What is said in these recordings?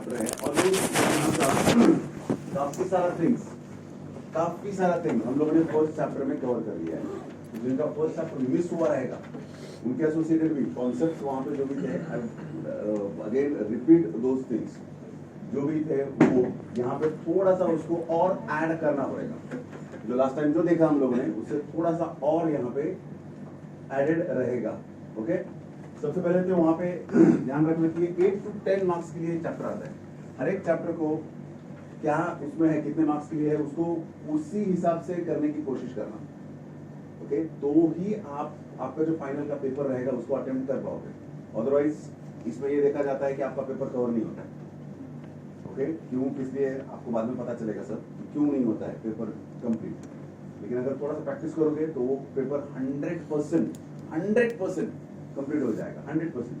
Chapter है और काफी सारा थिंग्स हम लोगों ने फर्स्ट चैप्टर में कवर कर लिया है। जिनका फर्स्ट चैप्टर मिस हुआ रहेगा उनके एसोसिएटेड भी कॉन्सेप्ट्स वहाँ पे जो भी थे, अगेन रिपीट दोज थिंग्स जो भी थे वो यहाँ पे थोड़ा सा उसको और ऐड करना पड़ेगा। जो लास्ट टाइम जो देखा हम लोगों ने उससे थोड़ा सा और यहाँ पे एडेड रहेगा। ओके, सबसे पहले तो वहाँ पे ध्यान रखना कि 8 to 10 मार्क्स के लिए चैप्टर आता है। हर एक चैप्टर को क्या उसमें है, कितने मार्क्स के लिए है, उसको उसी हिसाब से करने की कोशिश करना। ओके, तो ही आपका जो फाइनल का पेपर रहेगा उसको अटेम्प्ट कर पाओगे। अदरवाइज इसमें ये देखा जाता है कि आपका पेपर कवर नहीं होता है। ओके, क्यों, किस लिए आपको बाद में पता चलेगा सर क्यों नहीं होता है पेपर कंप्लीट। लेकिन अगर थोड़ा सा प्रैक्टिस करोगे तो वो पेपर 100% कंप्लीट हो जाएगा। 100%।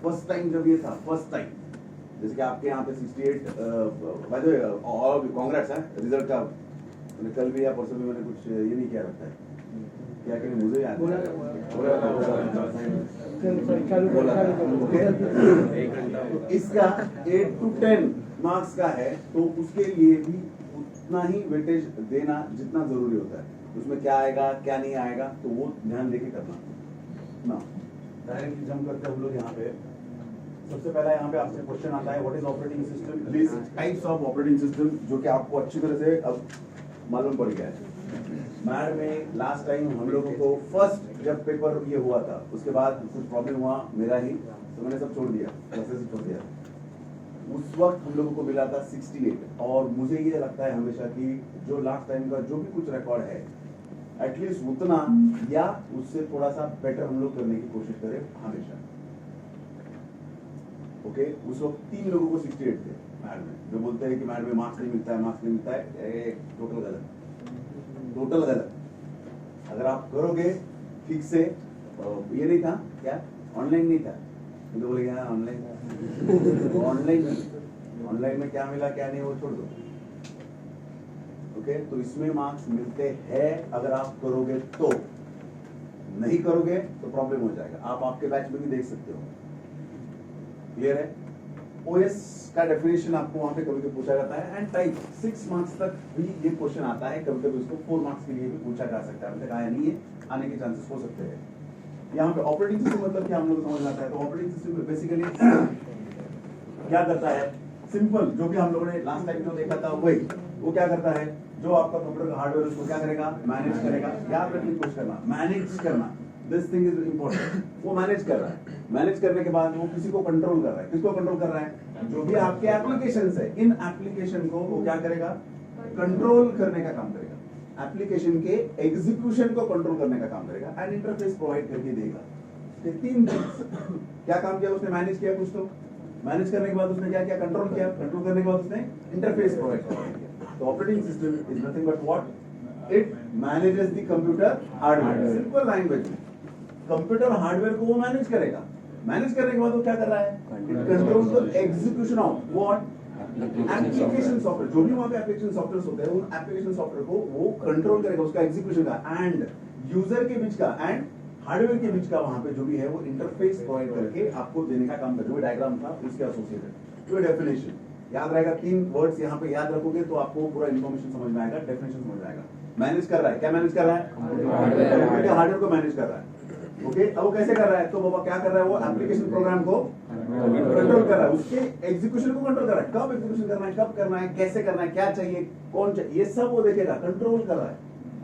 फर्स्ट टाइम जब ये था, फर्स्ट टाइम जैसे कि आपके यहाँ पे 68 by the way all congrats है रिजल्ट का। मैंने कल भी या परसों भी मैंने कुछ ये नहीं किया रखता है, क्या कि मुझे याद इसका 8 to 10 मार्क्स का है तो उसके लिए भी उतना ही वेटेज देना जितना जरूरी होता है। उसमें क्या आएगा क्या नहीं आएगा तो वो ध्यान देके करना ना। डायरेक्टली जंप करते हम लोग यहाँ पे। सबसे पहला यहाँ पे आपसे क्वेश्चन आता है what is operating system, list types of operating system, जो कि आपको अच्छी तरह से अब मालूम पड़ गया है। मैड में लास्ट टाइम हम लोगों को फर्स्ट जब पेपर ये हुआ था उसके बाद कुछ प्रॉब्लम हुआ मेरा ही, तो मैंने सब छोड़ दिया, क्लासेस ही छोड़ दिया। उस वक्त हम लोगों को मिला था 68 और मुझे ये लगता है हमेशा कि जो लास्ट टाइम का जो भी कुछ रिकॉर्ड है एटलीस्ट उतना या उससे थोड़ा सा बेटर हम लोग करने की कोशिश करें हमेशा। ओके, उस वक्त 3 लोगों को 68 थे मैड में। जो बोलते हैं कि मैड में मार्क्स नहीं मिलता है, मार्क्स नहीं मिलता है, टोटल गलत, टोटल गलत। अगर आप करोगे ठीक से, ये नहीं था क्या, ऑनलाइन नहीं था तो बोले ऑनलाइन ऑनलाइन में क्या मिला क्या नहीं वो छोड़ दो। ओके, तो इसमें मार्क्स मिलते हैं अगर आप करोगे तो, नहीं करोगे तो प्रॉब्लम हो जाएगा। आप आपके बैच में भी देख सकते हो। क्लियर है? ओएस का डेफिनेशन आपको वहां पे कभी कभी पूछा जाता है एंड टाइप 6 मार्क्स तक भी ये क्वेश्चन आता है। कभी कभी उसको 4 मार्क्स के लिए भी पूछा जा सकता है। मतलब आया नहीं है, आने के चांसेस हो सकते हैं। यहाँ पे ऑपरेटिंग सिस्टम मतलब क्या हम लोग समझ आता है। तो ऑपरेटिंग सिस्टम बेसिकली क्या करता है, सिंपल जो भी हम लोगों ने लास्ट टाइम जो देखा था वही, वो क्या करता है, जो आपका कंप्यूटर का हार्डवेयर उसको क्या करेगा, मैनेज करेगा। याद रखने की कोशिश करना, मैनेज करना, दिस थिंग इज इम्पोर्टेंट। वो मैनेज कर रहा है, मैनेज करने के बाद वो किसी को कंट्रोल कर रहा है। किसको कंट्रोल कर रहा है, जो भी आपके एप्लीकेशंस है, इन एप्लीकेशन को वो क्या करेगा, कंट्रोल करने का काम करेगा। एप्लीकेशन के एग्जीक्यूशन को कंट्रोल करने का काम करेगा एंड इंटरफेस प्रोवाइड करके देगा। ये 3 क्या काम किया उसने, मैनेज किया कुछ, तो मैनेज करने के बाद उसने क्या किया, कंट्रोल किया, कंट्रोल करने के बाद उसने इंटरफेस प्रोवाइड किया। तो operating system is nothing but what, it manages the computer hardware. Simple language में कंप्यूटर हार्डवेयर को वो मैनेज करेगा। मैनेज करने के बाद वो क्या कर रहा है, it controls the execution of what, application software. जो भी वहां पे एप्लीकेशन सॉफ्टवेयर होते हैं उन एप्लीकेशन सॉफ्टवेयर को वो कंट्रोल करेगा, उसका एग्जीक्यूशन का एंड यूजर के बीच का एंड हार्डवेयर के बीच का वहां पे जो भी है वो इंटरफेस प्रोवाइड करके आपको देने का काम कर। जो डायग्राम था उसके एसोसिएटेड जो डेफिनेशन याद रहेगा। 3 वर्ड्स यहाँ पे याद रखोगे तो आपको पूरा इन्फॉर्मेशन समझ में आएगा, डेफिनेशन समझ में आएगा। मैनेज कर रहा है, क्या मैनेज कर रहा है, हार्डवेयर को मैनेज कर रहा है। ओके, अब वो कैसे कर रहा है, तो बाबा क्या कर रहा है, वो एप्लीकेशन प्रोग्राम को कंट्रोल कर रहा है, उसके एग्जीक्यूशन को कंट्रोल कर रहा है। कब एग्जीक्यूशन करना है, कब करना है, कैसे करना है, क्या चाहिए, कौन चाहिए, ये सब वो देखेगा, कंट्रोल कर रहा है।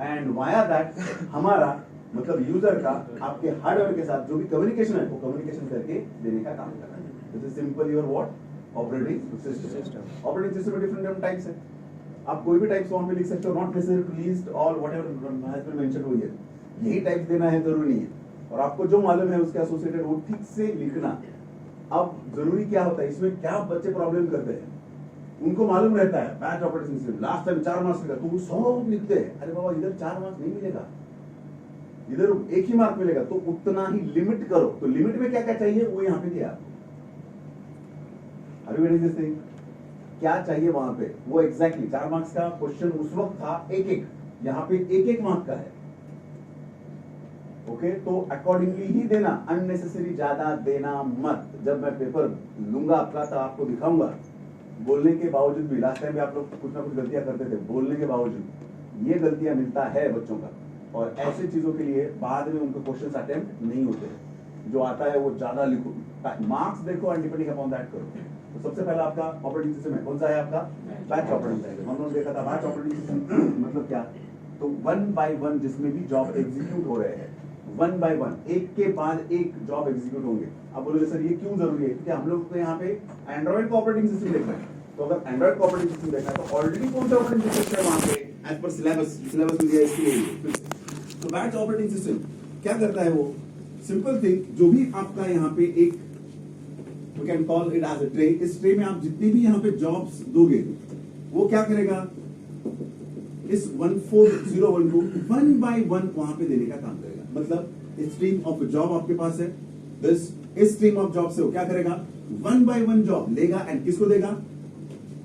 एंड वाया दैट हमारा मतलब यूजर का आपके हार्डवेयर के साथ जो भी कम्युनिकेशन है वो कम्युनिकेशन करके देने का काम कर रहा है। This is simple your what operating system. Operating system में डिफरेंट टाइप्स है, आप कोई भी टाइप्स वहां पे लिख सकते हो, not necessary to list all whatever has been mentioned over here. यही टाइप्स देना है जरूरी नहीं है, और आपको जो मालूम है उसके एसोसिएटेड वो ठीक से लिखना। अब जरूरी क्या होता है इसमें, क्या बच्चे प्रॉब्लम करते हैं, उनको मालूम रहता है batch operating system last time 4 marks मिला तो वो सब लिखते हैं। अरे बाबा इधर 4 मार्क्स नहीं मिलेगा, इधर 1 ही मार्क मिलेगा, तो उतना ही लिमिट करो। तो लिमिट में क्या क्या चाहिए वो यहाँ पे दिया आपको। क्या चाहिए वहां पे वो एग्जैक्टली 4 मार्क्स का क्वेश्चन उस वक्त था 1-1, यहाँ पे 1-1 मार्क का है। ओके तो अकॉर्डिंगली ही देना, अननेसेसरी ज्यादा देना मत। जब मैं पेपर लूंगा आपका तो आपको दिखाऊंगा, बोलने के बावजूद भी, लास्ट टाइम भी आप लोग कुछ ना कुछ गलतियां करते थे, बोलने के बावजूद ये गलतियां मिलता है बच्चों का, और ऐसे चीजों के लिए बाद में उनको क्वेश्चंस अटेम्प्ट नहीं होते। जो आता है वो ज्यादा लिखो, मार्क्स देखो एंड डिपेंडिंग अपॉन दैट करो। तो सबसे पहला आपका ऑपरेटिंग सिस्टम है, कौन सा है आपका? Batch operating system. हम लोगों ने देखा था बैच ऑपरेटिंग सिस्टम मतलब क्या, तो 1 बाय 1 जिसमें भी जॉब एग्जीक्यूट हो रहे हैं, 1 बाय 1 एक के बाद एक जॉब एग्जीक्यूट होंगे। अब बोलोगे सर ये क्यों जरूरी है? क्योंकि हम लोग तो यहाँ पे एंड्रॉइड का ऑपरेटिंग सिस्टम देख रहे हैं, तो अगर एंड्रॉइड का ऑपरेटिंग सिस्टम देखना है तो ऑलरेडी कौन सा ऑपरेटिंग सिस्टम है वहां पे एज पर सिलेबस में दिया है, इसके लिए। तो बैच ऑपरेटिंग सिस्टम क्या करता है? वो सिंपल थिंग, जो भी आपका यहाँ पे एक we can call it as a tray, इस ट्रे में आप जितनी भी यहाँ पे जॉब्स दोगे, वो क्या करेगा? इस 1401 को 1 बाय 1 वहां पे देने का काम करेगा। मतलब स्ट्रीम ऑफ जॉब आपके पास है, इस स्ट्रीम ऑफ जॉब से वो क्या करेगा? 1 बाय 1 जॉब लेगा एंड किसको देगा?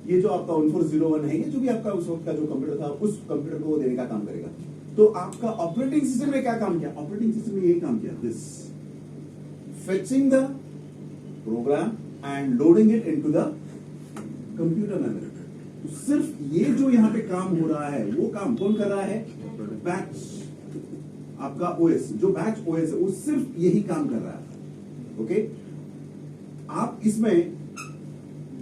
ये जो आपका 1401 है, ये जो भी आपका उस वक्त का जो कंप्यूटर था, उस कंप्यूटर को वो देने का काम करेगा। तो आपका ऑपरेटिंग सिस्टम ने क्या काम किया? ऑपरेटिंग सिस्टम ने यही काम किया, this fetching the program and loading it into the computer memory. तो सिर्फ ये जो यहाँ पे काम हो रहा है, वो काम कौन कर रहा है? बैच आपका ओएस, जो बैच ओएस है वो सिर्फ यही काम कर रहा है। ओके, आप इसमें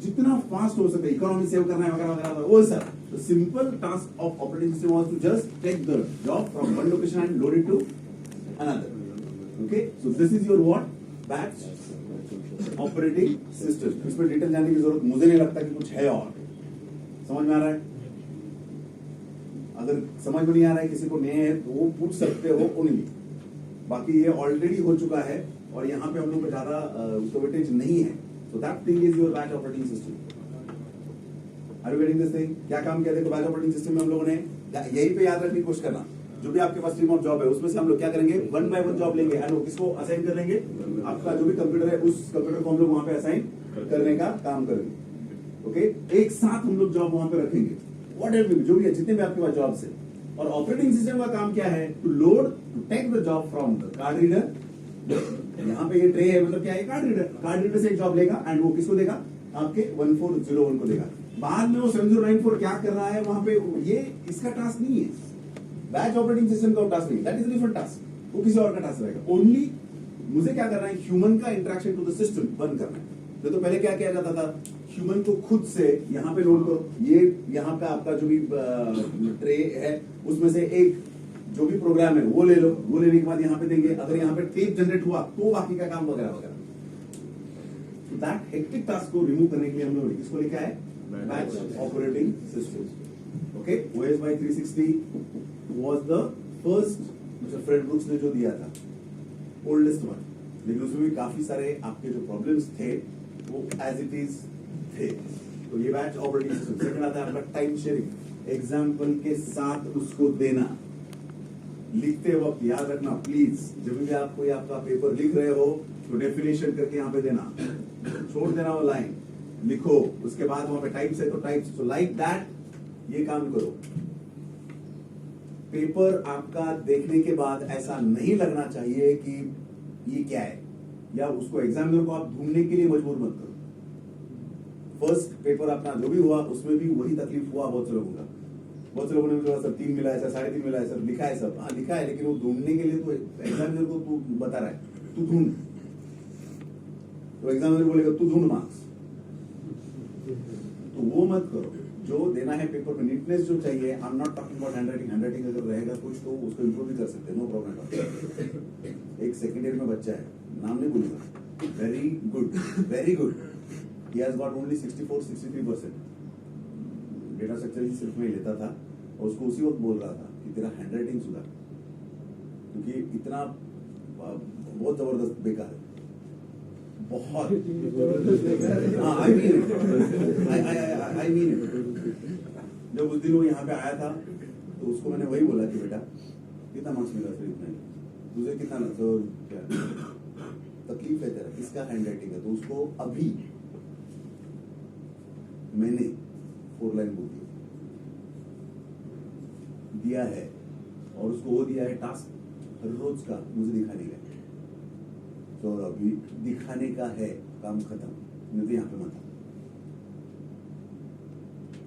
जितना फास्ट हो सके इकोनॉमी सेव करना है वगैरह वगैरह वो sir, the simple task of operating system was to just take the job from one location and load it to another. Okay, so this is your what? Batch operating system. इसमें detail जानने की जरूरत मुझे नहीं लगता कि कुछ है। और समझ में आ रहा है? अगर समझ में नहीं आ रहा है, किसी को नए है तो वो पूछ सकते हो ओनली, बाकी ये ऑलरेडी हो चुका है और यहाँ पे हम लोग को ज्यादा वेटेज नहीं है। So that thing is your batch operating system. Are you getting this thing? क्या काम किया? देखो बैच ऑपरेटिंग सिस्टम में हम लोगों ने यही पे याद रखने की कोशिश करना, जो भी आपके पास स्ट्रीम ऑफ जॉब है उसमें से हम लोग क्या करेंगे? 1 बाय 1 जॉब लेंगे एंड किसको असाइन कर लेंगे? आपका जो भी कंप्यूटर है उस कंप्यूटर को हम लोग वहां पे असाइन करने का काम करेंगे। ओके, एक साथ हम लोग जॉब वहां पे रखेंगे, वॉट एवर जो भी है, जितने भी आपके पास जॉब्स है। और ऑपरेटिंग सिस्टम का काम क्या है? To load, to take the job from the card reader. यहाँ पे ये ट्रे है, मतलब क्या है? कार्ड रीडर से एक जॉब लेगा एंड वो किसको देगा? आपके 1401 को देगा। बाद में वो 7094 क्या कर रहा है वहां पे, ये इसका टास्क नहीं है, बैच ऑपरेटिंग सिस्टम का टास्क नहीं, दैट इज डिफरेंट टास्क, वो किसी और का टास्क रहेगा। ओनली मुझे क्या करना है? ह्यूमन का इंटरेक्शन टू द सिस्टम बंद करना है। तो पहले क्या किया जाता था? ह्यूमन को खुद से यहाँ पे लोड करो, ये यहाँ पे आपका जो भी ट्रे है उसमें से एक जो भी प्रोग्राम है वो ले लो, वो लेने के बाद यहाँ पे देंगे, अगर यहाँ पे टेप जनरेट हुआ तो बाकी का काम वगैरह वगैरह। दैट हेक्टिक टास्क को रिमूव करने के लिए हम लोग इसको लिखा है batch operating system. Okay, OS by 360 was the first, mister Fred Brooks ने जो दिया था, ओल्डेस्ट वन, लेकिन उसमें भी काफी सारे आपके जो प्रॉब्लम्स थे वो एज इट इज थे। तो ये बैच ऑपरेटिंग सिस्टम। सेकंड आता है आपका टाइम शेयरिंग, एग्जाम्पल के साथ उसको देना। लिखते वक्त याद रखना प्लीज, जब भी आप कोई आपका पेपर लिख रहे हो तो डेफिनेशन करके यहाँ पे देना, छोड़ देना वो लाइन, लिखो, उसके बाद वहां पे टाइप्स है तो टाइप्स, सो लाइक दैट ये काम करो। पेपर आपका देखने के बाद ऐसा नहीं लगना चाहिए कि ये क्या है, या उसको एग्जामिनर को आप ढूंढने के लिए मजबूर मत करो। फर्स्ट पेपर अपना जो भी हुआ उसमें भी वही तकलीफ हुआ बहुत से लोगों का। बहुत से लोगों ने मुझे सर 3 मिला है, सर 3.5 मिला है, सर लिखा है, सब हाँ लिखा है, लेकिन वो ढूंढने के लिए तो एग्जामिनर को तू बता रहा है तू ढूंढ, तो एग्जामिनर बोलेगा तू ढूंढ मार्क्स, तो वो मत करो। जो देना है पेपर में नीटनेस जो चाहिए, आई am not talking about handwriting अगर रहेगा कुछ तो उसको इम्प्रूव भी कर सकते हैं, नो प्रॉब्लम। एक सेकेंड ईयर में बच्चा है, नाम नहीं बोलूंगा, very good, very good, he has got only 64-63%। Data structure ही सिर्फ में लेता था और उसको उसी वक्त बोल रहा था कि तेरा हैंडराइटिंग सुधार, क्योंकि इतना बहुत जबरदस्त बेकार है, बहुत आई मीन जब उस दिन वो यहाँ पे आया था तो उसको मैंने वही बोला कि बेटा कितना मार्क्स मिला, फिर इतना ही तुझे कितना तो क्या तकलीफ है तेरा, किसका हैंडराइटिंग है, तो उसको अभी मैंने 4 लाइन बुक दिया है और उसको वो दिया है टास्क हर रोज का मुझे दिखाने का है, तो अभी दिखाने का है, काम खत्म, नहीं तो यहाँ पे मत।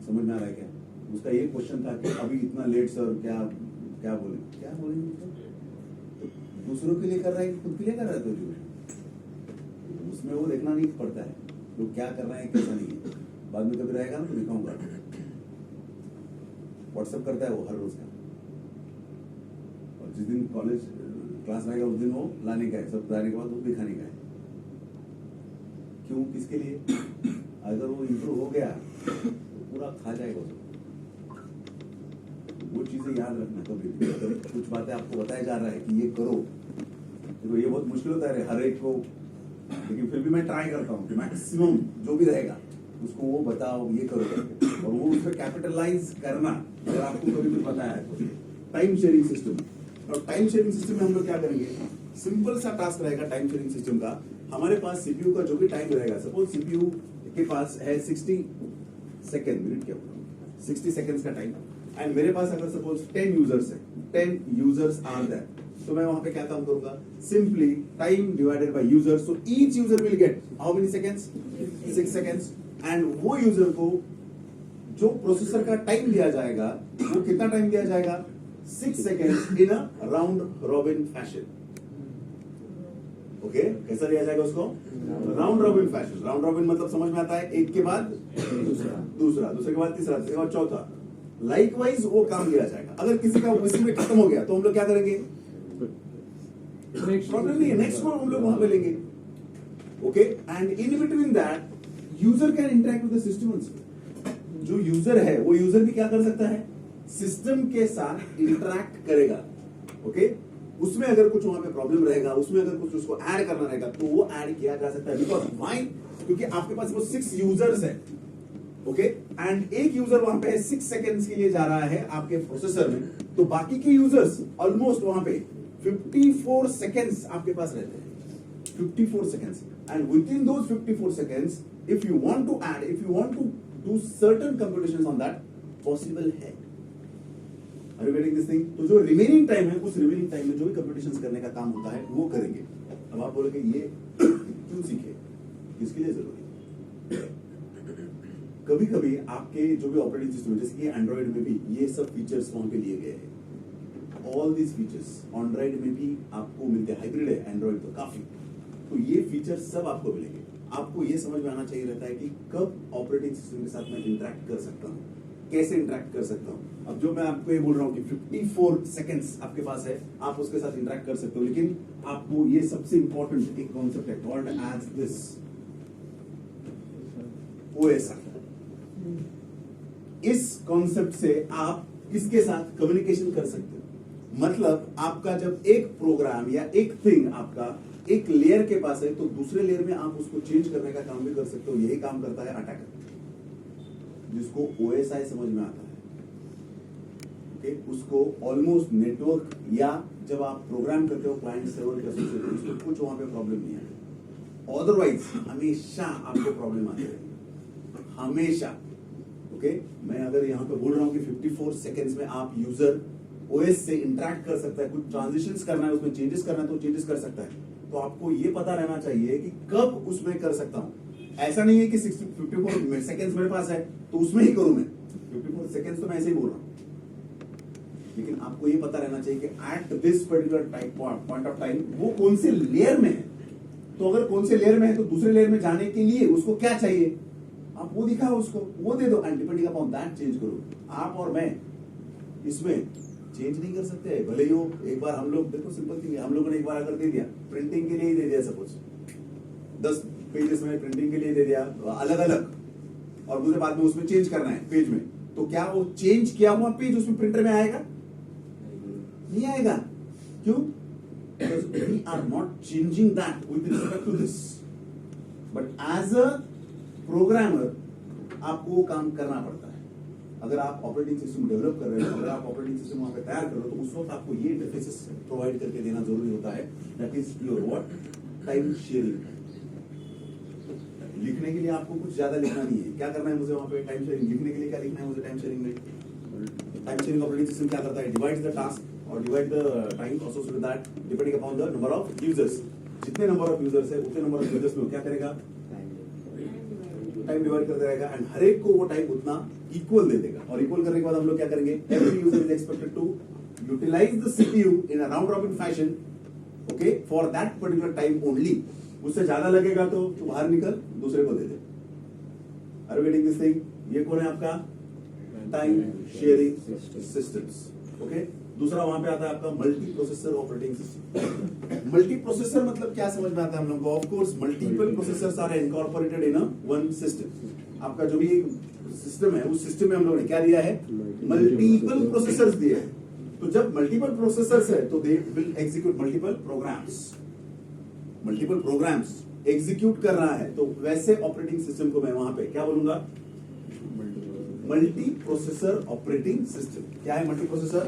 समझ में आ रहा है क्या? उसका ये क्वेश्चन था कि अभी इतना लेट सर, क्या क्या बोलेंगे तो दूसरों के लिए कर रहा है, खुद के लिए कर रहा है, तो उसमें वो देखना नहीं पड़ता है लोग क्या कर रहे हैं, कैसा नहीं है। बाद में कभी रहेगा ना तो दिखाऊंगा। व्हाट्सएप करता है वो हर रोज का, और जिस दिन कॉलेज क्लास रहेगा उस दिन वो लाने का है, सब लाने के बाद वो दिखाने का है। क्यों, किसके लिए? अगर वो इम्प्रूव हो गया तो पूरा खा जाएगा उसको। वो चीजें याद रखना कभी भी। अगर कुछ बातें आपको बताया जा रहा है कि ये करो, तो ये बहुत मुश्किल होता है हर एक को, लेकिन फिर भी मैं ट्राई करता हूँ कि मैक्सिमम जो भी रहेगा उसको वो बताओ, ये करो करके, और वो उस पर कैपिटलाइज करना। अगर आपको कभी कुछ बताया है तो टाइम शेयरिंग सिस्टम, और टाइम शेयरिंग सिस्टम में हम लोग क्या करेंगे, सिंपल सा टास्क रहेगा टाइम शेयरिंग सिस्टम का। हमारे पास सीपीयू का जो भी टाइम रहेगा, सपोज सीपीयू के पास है 60 सेकेंड, मिनट क्या 60 सेकेंड्स का टाइम, एंड मेरे पास अगर सपोज 10 यूजर्स है, 10 यूजर्स आर दैट, तो मैं वहां पे क्या काम करूंगा, simply time divided by user, so each user will get how many seconds, 6 seconds, and वो यूजर को जो प्रोसेसर का टाइम दिया जाएगा, वो कितना टाइम दिया जाएगा, 6 seconds in a round robin fashion. Okay, कैसा दिया जाएगा उसको, round robin fashion. Round robin मतलब समझ में आता है, एक के बाद दूसरा, दूसरे के बाद तीसरा, तीसरे के बाद चौथा, लाइकवाइज वो काम किया जाएगा। अगर किसी का उसी में खत्म हो गया तो हम लोग क्या करेंगे, प्रॉब्लम नहीं है, नेक्स्ट को हम लोग वहां पे लेंगे। Okay, and in between that user can interact with the system also. जो यूजर है वो यूजर भी क्या कर सकता है, सिस्टम के साथ इंटरेक्ट करेगा। ओके, उसमें अगर कुछ वहां पे प्रॉब्लम रहेगा, उसमें अगर कुछ उसको ऐड करना रहेगा तो वो ऐड किया जा सकता है। बिकॉज व्हाई, क्योंकि आपके पास वो 6 यूजर्स है। ओके, एंड एक यूजर वहां पे 6 सेकेंड्स के लिए जा रहा है आपके प्रोसेसर में, तो बाकी के यूजर्स ऑलमोस्ट वहां पे 54 सेकेंड्स आपके पास रहते हैं, 54 seconds, and within those 54 seconds if you want to add, if you want to do certain computations on that, possible है। Are you getting this thing? तो जो रिमेनिंग टाइम है, उस रिमेनिंग टाइम में जो भी कंप्यूटेशंस करने का काम होता है वो करेंगे। अब आप बोलोगे ये क्यों सीखे, किसके लिए जरूरी है? कभी कभी आपके जो भी ऑपरेटिंग सिस्टम है, जैसे कि एंड्रॉइड में भी ये सब फीचर्स वहां पे लिए गए हैं। ऑल दिस फीचर्स एंड्रॉइड में भी आपको मिलते हैं, हाइब्रिड है एंड्रॉइड तो काफी, तो ये फीचर्स सब आपको मिलेंगे। आपको ये समझ में आना चाहिए रहता है कि कब ऑपरेटिंग सिस्टम के साथ मैं इंटरेक्ट कर सकता हूँ, कैसे इंटरेक्ट कर सकता हूँ। अब जो मैं आपको ये बोल रहा हूँ कि 54 सेकेंड्स आपके पास है, आप उसके साथ इंटरेक्ट कर सकते हो, लेकिन आपको ये सबसे इंपॉर्टेंट एक कॉन्सेप्ट है कॉल्ड एज दिस OSI। इस कॉन्सेप्ट से आप किसके साथ कम्युनिकेशन कर सकते हो। मतलब आपका जब एक प्रोग्राम या एक थिंग आपका एक लेयर के पास है, तो दूसरे लेयर में आप उसको चेंज करने का काम भी कर सकते हो। यही काम करता है अटैकर, जिसको OSI समझ में आता है। ओके, उसको ऑलमोस्ट नेटवर्क या जब आप प्रोग्राम करते हो क्लाइंट सर्वर के एसोसिएशन, उसको कुछ वहां पे प्रॉब्लम नहीं है। अदरवाइज हमेशा आपको प्रॉब्लम आती है, हमेशा। ओके, मैं अगर यहाँ पे बोल रहा हूँ कि 54 सेकेंड्स में आप यूजर OS से इंटरेक्ट कर सकता है, कुछ ट्रांजिशंस करना है, उसमें चेंजेस करना है तो चेंजेस कर सकता है, तो आपको ये पता रहना चाहिए कि कब उसमें कर सकता हूँ। ऐसा नहीं है कि 54 सेकेंड्स मेरे पास है तो उसमें ही करूं मैं, 54 सेकेंड्स तो मैं ऐसे ही बोल रहा हूं, लेकिन आपको ये पता रहना चाहिए कि at this particular point of time वो कौन से लेयर में है। तो अगर कौन से लेयर में है तो दूसरे लेयर में जाने के लिए उसको क्या चाहिए, आप वो दिखाओ, उसको वो दे दो, and depending upon that change करो। आप और मैं इसमें चेंज नहीं कर सकते। भले ही वो एक बार हम लोग, देखो सिंपल थिंग है, हम लोगों ने एक बार अगर दे दिया, प्रिंटिंग के लिए ही दे दिया, सपोज 10 पेजेस में प्रिंटिंग के लिए दे दिया अलग अलग, और मुझे बाद में उसमें चेंज करना है पेज में, तो क्या वो चेंज किया हुआ पेज उसमें प्रिंटर में आएगा? नहीं आएगा। क्यों? Because we are not changing that with respect to this. But as a programmer, आपको वो काम करना पड़ता है। अगर आप ऑपरेटिंग सिस्टम डेवलप कर रहे हो, अगर आप ऑपरेटिंग सिस्टम वहां पे तैयार कर रहे हो, तो उस वक्त आपको ये इंटरफेसेस प्रोवाइड करके देना जरूरी होता है। That is your what, time sharing. लिखने के लिए आपको कुछ ज्यादा लिखना नहीं है। क्या करना है मुझे वहां पे, टाइम शेयरिंग लिखने के लिए क्या लिखना है मुझे टाइम शेयरिंग में। टाइम शेयरिंग ऑपरेटिंग सिस्टम क्या करता है, डिवाइड्स द टास्क और divide the time associated with that depending upon the number of users. जितने नंबर ऑफ यूजर्स है उतने नंबर ऑफ यूजर्स में क्या करेगा, टाइम डिवाइड करते रहेगा एंड हर एक को वो टाइम उतना इक्वल दे देगा. और इक्वल करने के बाद हम लोग क्या करेंगे, every user is expected to utilize the CPU in a round robin fashion, okay, for that particular time only. उससे ज्यादा लगेगा तो तू बाहर निकल, दूसरे को दे दे. Are you getting this thing? ये कौन है आपका टाइम शेयरिंग सिस्टम्स. ओके, दूसरा वहां पे आता है आपका multi processor operating system. Multi processor मतलब क्या समझ में आता है हम लोग को? Of course multiple processors are incorporated in one system. आपका जो भी सिस्टम है उस सिस्टम में हम लोगों ने क्या दिया है, मल्टीपल प्रोसेसर्स दिए हैं. तो जब मल्टीपल प्रोसेसर्स है तो they will execute multiple programs. Multiple programs execute कर रहा है तो वैसे ऑपरेटिंग सिस्टम को मैं वहां पे क्या बोलूंगा, मल्टी प्रोसेसर ऑपरेटिंग सिस्टम. क्या है multi processor?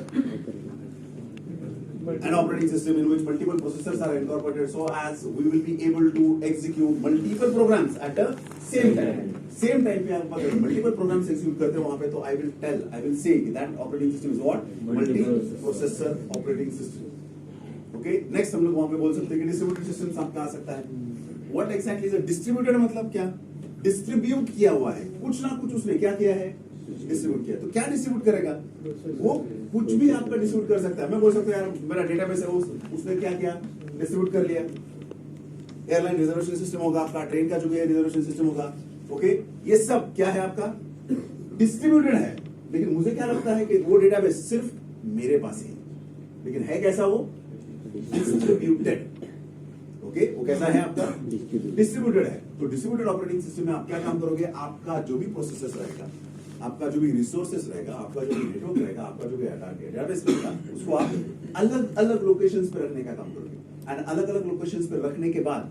An operating system in which multiple processors are incorporated so as we will be able to execute multiple programs at the same time. Same time पे आप अगर multiple programs execute करते हो वहां पे तो I will say that operating system is what? Multi processor operating system. Okay, next हम लोग वहां पे बोल सकते हैं कि distributed systems आपका आ सकता है. What exactly is a distributed मतलब क्या? डिस्ट्रीब्यूट किया हुआ है, कुछ ना कुछ उसने क्या किया है, डिस्ट्रीब्यूट किया. तो क्या डिस्ट्रीब्यूट करेगा? वो कुछ भी आपका डिस्ट्रीब्यूट कर सकता है. मैं बोल सकता हूँ यार मेरा डेटाबेस है, उसने क्या किया, डिस्ट्रीब्यूट कर लिया. एयरलाइन रिजर्वेशन सिस्टम होगा आपका, ट्रेन का जो भी है रिजर्वेशन सिस्टम होगा. ओके, ये सब क्या है आपका, डिस्ट्रीब्यूटेड है. लेकिन मुझे क्या लगता है कि वो डेटाबेस सिर्फ मेरे पास ही है, लेकिन है कैसा वो, डिस्ट्रीब्यूटेड. ओके, वो कैसा है आपका, डिस्ट्रीब्यूटेड है. तो डिस्ट्रीब्यूटेड ऑपरेटिंग सिस्टम में आप क्या काम करोगे, आपका जो भी प्रोसेसर्स रहेगा, आपका जो भी रिसोर्सेस रहेगा, आपका जो भी नेटवर्क रहेगा, आपका जो भी डेटाबेस रहेगा, उसको आप अलग अलग लोकेशंस पे रखने का काम करोगे. एंड अलग अलग लोकेशंस पे रखने के बाद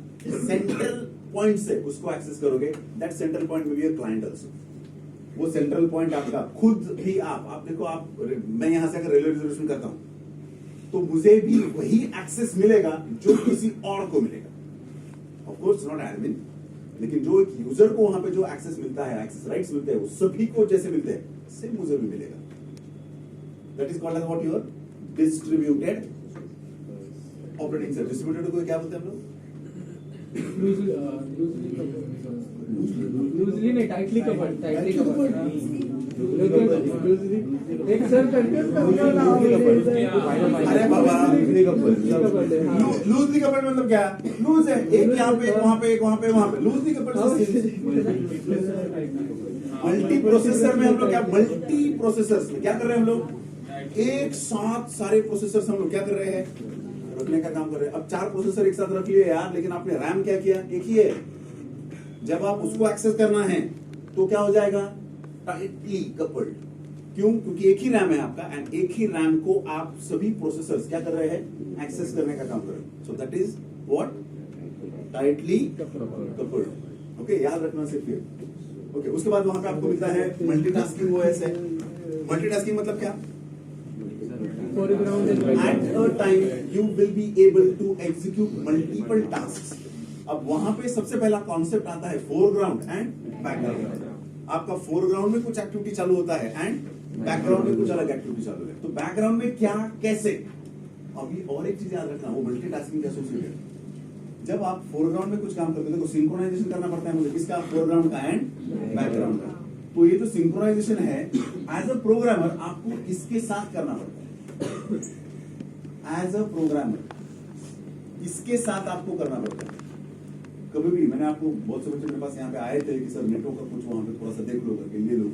सेंट्रल पॉइंट से उसको एक्सेस करोगे. दैट सेंट्रल पॉइंट में भी एक क्लाइंट आल्सो. वो सेंट्रल पॉइंट आपका खुद भी आप देखो, आप मैं यहां से अगर रेलवे रिजर्वेशन करता हूं तो मुझे भी वही एक्सेस मिलेगा जो किसी और को मिलेगा. ऑफ कोर्स नॉट एडमिन, लेकिन जो एक यूजर को वहां पे जो एक्सेस मिलता है, एक्सेस राइट्स मिलते हैं, वो सभी को जैसे मिलते हैं सेम मुझे भी मिलेगा. That is called as what, your distributed operating system. Distributed को क्या बोलते हैं हम लोग? लूजली नहीं, टाइटली कवर्ड. एक सर अरे बाबा, लूजली कपल्ड मतलब क्या? लूज है, एक यहाँ पे एक वहां पे एक वहां पे वहां पे, लूजली कपल्ड. मल्टी प्रोसेसर में हम लोग क्या, मल्टी प्रोसेसर्स में क्या कर रहे हैं हम लोग, एक साथ सारे प्रोसेसर्स हम लोग क्या कर रहे हैं, रखने का काम कर रहे हैं. अब 4 प्रोसेसर एक साथ रख लिए यार, लेकिन आपने रैम क्या किया, एक ही है. जब आप उसको एक्सेस करना है तो क्या हो जाएगा, टाइटली कपल्ड. क्यों? क्योंकि एक ही रैम है आपका एंड एक ही रैम को आप सभी प्रोसेसर्स क्या कर रहे हैं, एक्सेस करने का काम कर रहे हैं. So that is what, tightly coupled. Okay, याद रखना सिर्फ ये. ओके, उसके बाद वहां पे आपको मिलता है मल्टीटास्किंग ओएस है. मल्टीटास्किंग मतलब क्या, at a time you will be able to execute multiple tasks. अब वहां पे सबसे पहला कॉन्सेप्ट आता है फोरग्राउंड एंड बैकग्राउंड. आपका फोरग्राउंड में कुछ एक्टिविटी चालू होता है एंड बैकग्राउंड में कुछ अलग एक्टिविटी चालू है. तो बैकग्राउंड में क्या, कैसे, अभी और एक चीज याद रखना, वो मल्टीटास्किंग के एसोसिएटेड. जब आप फोरग्राउंड में कुछ काम करते हो तो सिंक्रोनाइजेशन करना पड़ता है मुझे, किसका, फोरग्राउंड का एंड बैकग्राउंड का. तो ये जो सिंक्रोनाइजेशन है एज अ प्रोग्रामर आपको इसके साथ करना पड़ता है. एज अ प्रोग्रामर इसके साथ आपको करना पड़ता है. कभी भी मैंने आपको, बहुत से बच्चे मेरे पास यहाँ पे आए थे कि सर नेटवर्क का कुछ वहां पे थोड़ा सा देख लो करके, ले लो.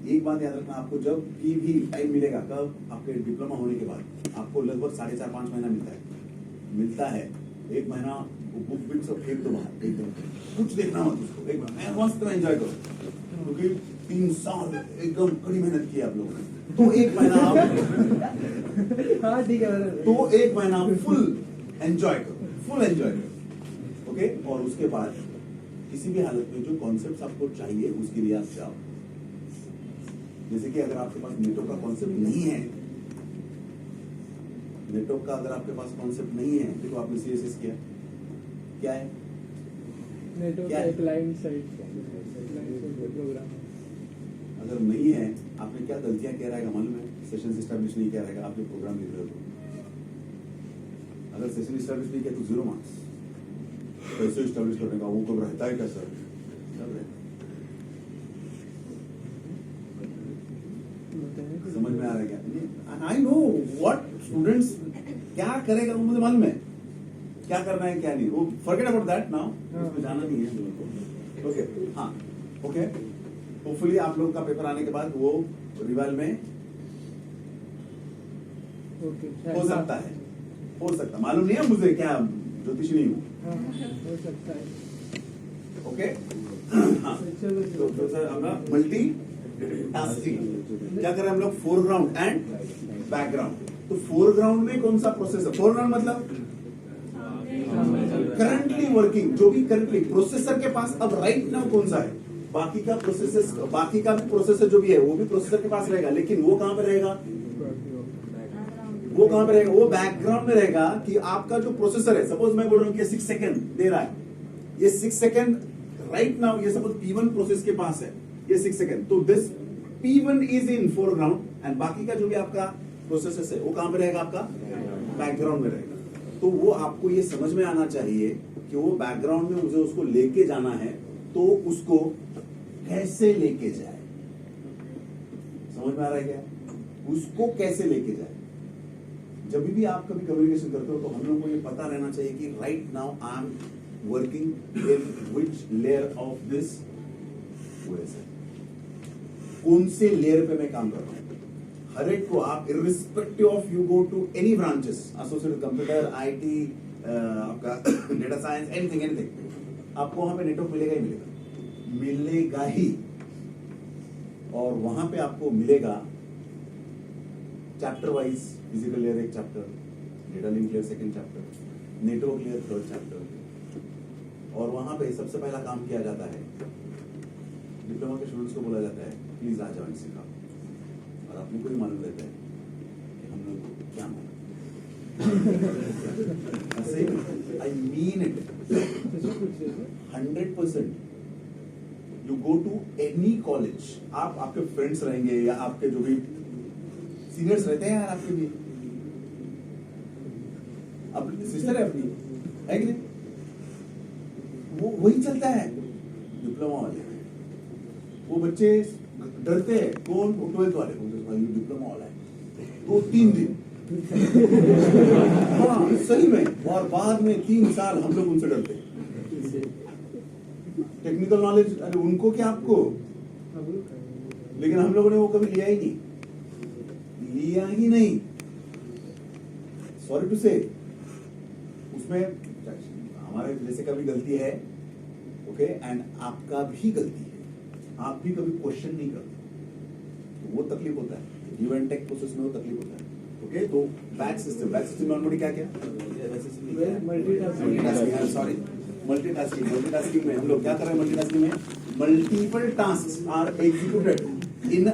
एक बात याद रखना, आपको जब भी टाइम मिलेगा, कब, आपके डिप्लोमा होने के बाद आपको लगभग 4.5-5 महीना मिलता है. 1 महीना बुक बिक सब फेंक दो बाहर, एकदम कुछ देखना मत उसको. एक महीना मस्त में एंजॉय करो, क्योंकि 3 साल एकदम कड़ी मेहनत की आप लोगों ने. तो 1 महीना हाँ ठीक है, तो 1 महीना फुल एंजॉय करो, फुल एंजॉय करो. ओके, और उसके बाद किसी भी हालत में जो कॉन्सेप्ट्स आपको चाहिए उसके लिए आप जाओ. जैसे कि अगर आपके पास नेटवर्क का कॉन्सेप्ट नहीं है, नेटवर्क का अगर आपके पास कॉन्सेप्ट नहीं है, देखो आपने सीएसएस किया, क्या है, नेटवर्क का क्लाइंट साइड प्रोग्राम. अगर नहीं है, आपने क्या गलतियां किया रहेगा मालूम है, सेशन एस्टैब्लिश नहीं किया रहेगा, आप जो प्रोग्राम लिख रहे हो तो अगर सेशन एस्टैब्लिश नहीं किया तो 0 मार्क्स। कैसे एस्टैब्लिश करने का, वो कब रहता है क्या सर? समझ में आ रहा है क्या? आई नो व्हाट स्टूडेंट्स क्या करेगा, वो मुझे मालूम है क्या करना है क्या नहीं, वो फॉरगेट अबाउट दैट नाउ, उसमें जाना नहीं है। ओके, हाँ ओके, होपफुली आप लोगों का पेपर आने के बाद वो रिवाल में हो सकता है, हो सकता, मालूम नहीं है मुझे, क्या ज्योतिष नहीं हूँ। हो सकता है। ओके, हाँ, तो सर अपना मल्टी टास्किंग क्या करें हम लोग, फोरग्राउंड एंड बैकग्राउंड। तो फोरग्राउंड में कौन सा प्रोसेस है? फोरग्राउंड मतलब करंटली वर्किंग, जो भी करंटली प्रोसेसर के पास अब राइट नाउ कौन सा है, बाकी का भी प्रोसेसर जो भी है वो भी प्रोसेसर के पास रहेगा, लेकिन वो कहां पे रहेगा, वो कहां पे रहेगा, वो बैकग्राउंड में रहेगा। कि आपका जो प्रोसेसर है, सपोज मैं बोल रहा हूं कि 6 सेकंड दे रहा है, ये 6 सेकंड राइट नाउ, ये सपोज P1 प्रोसेस के पास है ये 6 सेकंड, तो this P1 is in foreground and बाकी का जो भी आपका प्रोसेसर है वो कहां पे रहेगा, आपका बैकग्राउंड में रहेगा। तो वो आपको ये समझ में आना चाहिए कि वो बैकग्राउंड में मुझे उसको लेके जाना है, तो उसको कैसे लेके जाए, समझ में आ रहा है क्या? उसको कैसे लेके जाए। जब भी आप कभी कम्युनिकेशन करते हो तो हम लोगों को ये पता रहना चाहिए कि right now I am working in which layer of this OS, कौन से लेयर पे मैं काम कर रहा हूं। हर एक को आप irrespective of you go to any branches, associated computer, IT, आपका डेटा साइंस, एनीथिंग, आपको वहां पे नेटवर्क मिलेगा ही मिलेगा ही। और वहां पे आपको मिलेगा चैप्टर वाइज, फिजिकल लेयर एक chapter, data link layer second chapter, network layer third chapter. और वहां पे सबसे पहला काम किया जाता है, डिप्लोमा के स्टूडेंट्स को बोला जाता है प्लीज आ जाओ एंड सिखाओ, और अपने को ही मालूम रहता है कि हम लोग को क्या मालूम। I mean it 100%। You go to any college, आप आपके फ्रेंड्स रहेंगे या आपके जो भी सीनियर्स रहते हैं यार आपके भी, अब सिस्टर है अपनी, है कि नहीं, वो वही चलता है डिप्लोमा वाले। वो बच्चे डरते हैं, कौन? 12th वाले, डिप्लोमा वाला है 2-3 दिन हाँ सही में, और बाद में 3 साल हम लोग उनसे डरते हैं। टेक्निकल नॉलेज, अरे उनको क्या आपको, लेकिन हम लोगों ने वो कभी लिया ही नहीं, सॉरी टू से। उसमें हमारे जैसे का भी गलती है, ओके, एंड आपका भी गलती है, आप भी कभी क्वेश्चन नहीं करते, तो वो तकलीफ होता है। गिव एंड टेक प्रोसेस में वो तकलीफ होता है। ओके, तो बैच सिस्टम नॉर्मली क्या मल्टीटास्किंग, सॉरी मल्टीटास्किंग में हम लोग क्या कर रहे हैं, मल्टीटास्किंग में multiple task are executed in a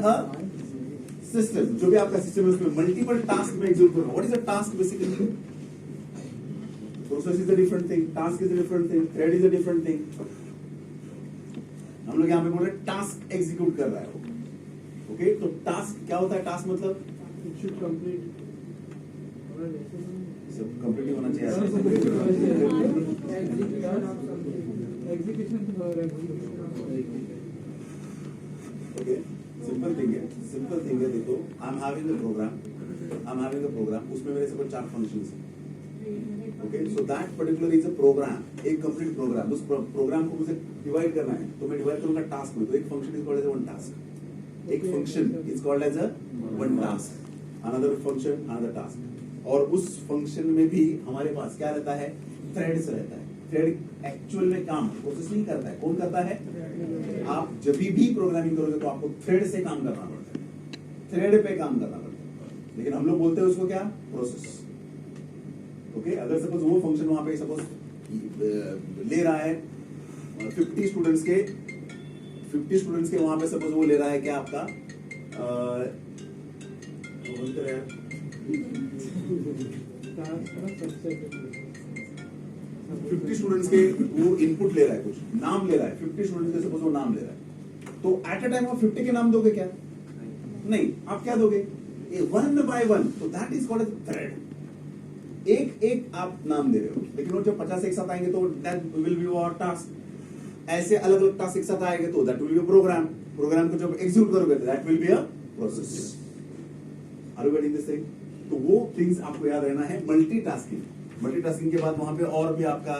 system. जो भी आपका सिस्टम है उसमें मल्टीपल टास्क में एग्जीक्यूट करना। What is a task basically? Process is a different thing, task is a different thing, thread is a different thing. हम लोग यहाँ पे बोल रहे हैं टास्क एग्जीक्यूट कर रहा है। ओके, तो टास्क क्या होता है? टास्क मतलब सब कंप्लीट होना चाहिए। ओके, सिंपल थिंग है। देखो, I am having a program, उसमें मेरे सब 4 फंक्शंस हैं। Okay, so that particular is a program, एक कंप्लीट प्रोग्राम। उस प्रोग्राम को मुझे डिवाइड करना है, तो मैं डिवाइड करूंगा टास्क में। तो एक function is called as one task, एक function is called as a one task, another function another task. और उस फंक्शन में भी हमारे पास क्या रहता है? थ्रेड्स रहता है। थ्रेड एक्चुअल में काम प्रोसेस नहीं करता है, कौन करता है? आप जब भी प्रोग्रामिंग करोगे तो आपको थ्रेड से काम करना पड़ता है, थ्रेड पे काम करना पड़ता है। लेकिन हम लोग बोलते हैं उसको क्या? प्रोसेस। ओके, अगर सपोज वो फंक्शन वहां पे सपोज ले रहा है 50 स्टूडेंट्स के वहां पे सपोज वो ले रहा है क्या आपका 50 स्टूडेंट्स के वो इनपुट ले रहा है, कुछ नाम ले रहा है 50 स्टूडेंट्स के, सपोज वो नाम ले रहा है। तो एट अ टाइम आप 50 के नाम दोगे क्या? नहीं। आप क्या दोगे? वन बाय वन, तो दैट इज कॉल्ड थ्रेड। एक एक आप नाम दे रहे हो, लेकिन वो जब 50 एक साथ आएंगे तो that will be your task. ऐसे अलग अलग टास्क एक साथ आएंगे तो that will be program. Program को जब एग्जीक्यूट करोगे तो that will be a process. Are you getting this thing? तो वो थिंग्स आपको याद रहना है। मल्टीटास्किंग के बाद वहां पे और भी आपका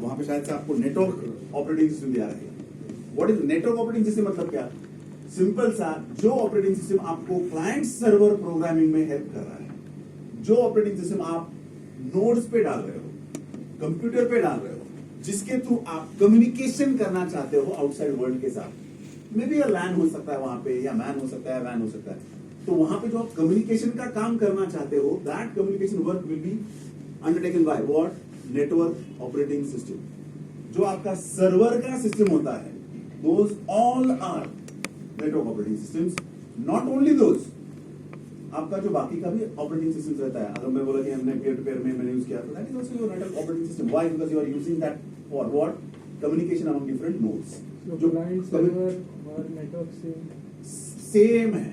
वहां पे शायद से आपको नेटवर्क ऑपरेटिंग सिस्टम दिया रहेगा। What is network operating system? मतलब क्या? सिंपल सा, जो ऑपरेटिंग सिस्टम आपको क्लाइंट सर्वर प्रोग्रामिंग में हेल्प कर रहा है, जो ऑपरेटिंग सिस्टम आप नोड्स पे डाल रहे हो, कंप्यूटर पे डाल रहे हो, जिसके थ्रू आप कम्युनिकेशन करना चाहते हो आउटसाइड वर्ल्ड के साथ, मे बी लैन हो सकता है वहां पे, या मैन हो सकता है, वैन हो सकता है, तो वहां पे जो आप कम्युनिकेशन का काम करना चाहते हो, that communication work will be undertaken by what? Network operating system. जो आपका सर्वर का सिस्टम होता है, those all are network operating systems. Not only those, आपका जो बाकी का भी ऑपरेटिंग सिस्टम रहता है। अगर मैं बोला कि हमने पेयर टू पेयर में मैंने यूज किया, तो that is also your network operating system. Why? Because you are using that for what? Communication among different nodes. जो क्लाइंट सर्वर और नेटवर्क सेम है।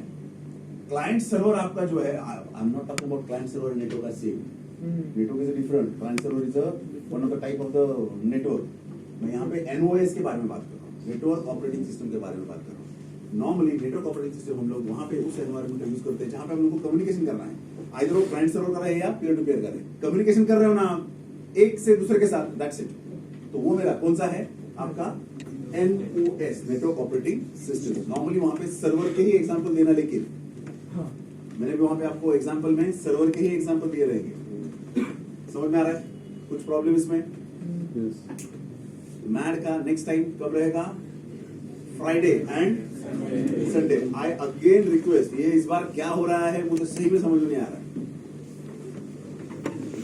क्लाइंट सर्वर आपका जो है, I am not talking about client server and network are same. Network is different, client server is one of the type of the network. मैं यहाँ पे NOS के बारे में बात कर रहा हूँ, नेटवर्क ऑपरेटिंग सिस्टम के बारे में बात कर रहा हूँ। नॉर्मली नेटवर्क ऑपरेटिंग सिस्टम हम लोग वहां पे उस एनवायरनमेंट का यूज करते हैं जहां पे हम लोग को कम्युनिकेशन करना है। आइदर वो क्लाइंट सर्वर कर रहे हैं या पीयर टू पेयर कर रहे हैं, कम्युनिकेशन कर रहे हो ना एक से दूसरे के साथ, दैट्स इट। तो वो मेरा कौन सा है? आपका NOS, network operating system. Normally वहां पे सर्वर के ही एग्जाम्पल देना, लेकिन मैंने भी वहां पे आपको एग्जाम्पल में सर्वर के ही एग्जाम्पल दिए रहेंगे। समझ में आ रहा है? कुछ प्रॉब्लम इसमें? मैड का नेक्स्ट टाइम कब रहेगा? Friday and Sunday. I again request, ये इस बार क्या हो रहा है मुझे सही में समझ में नहीं आ रहा है।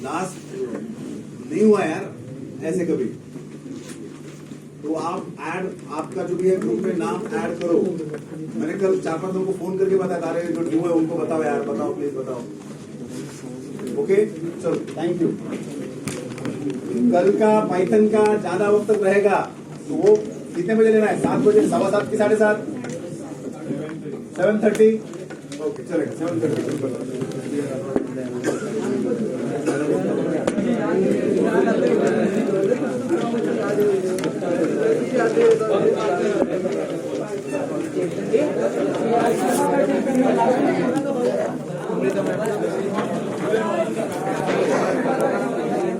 लास्ट नहीं हुआ यार ऐसे कभी। तो आप ऐड, आपका जो भी है ग्रुप में नाम ऐड करो। मैंने कल 4-5 लोगों को फोन करके बताया, अरे जो न्यू है उनको बताओ यार, बताओ प्लीज बताओ। ओके चलो, थैंक यू। कल का पाइथन का ज्यादा वक्त तक रहेगा, तो वो कितने बजे लेना है? 7 बजे, 7:15 की 7:30, 7:30। ओके चलेगा, 7:30।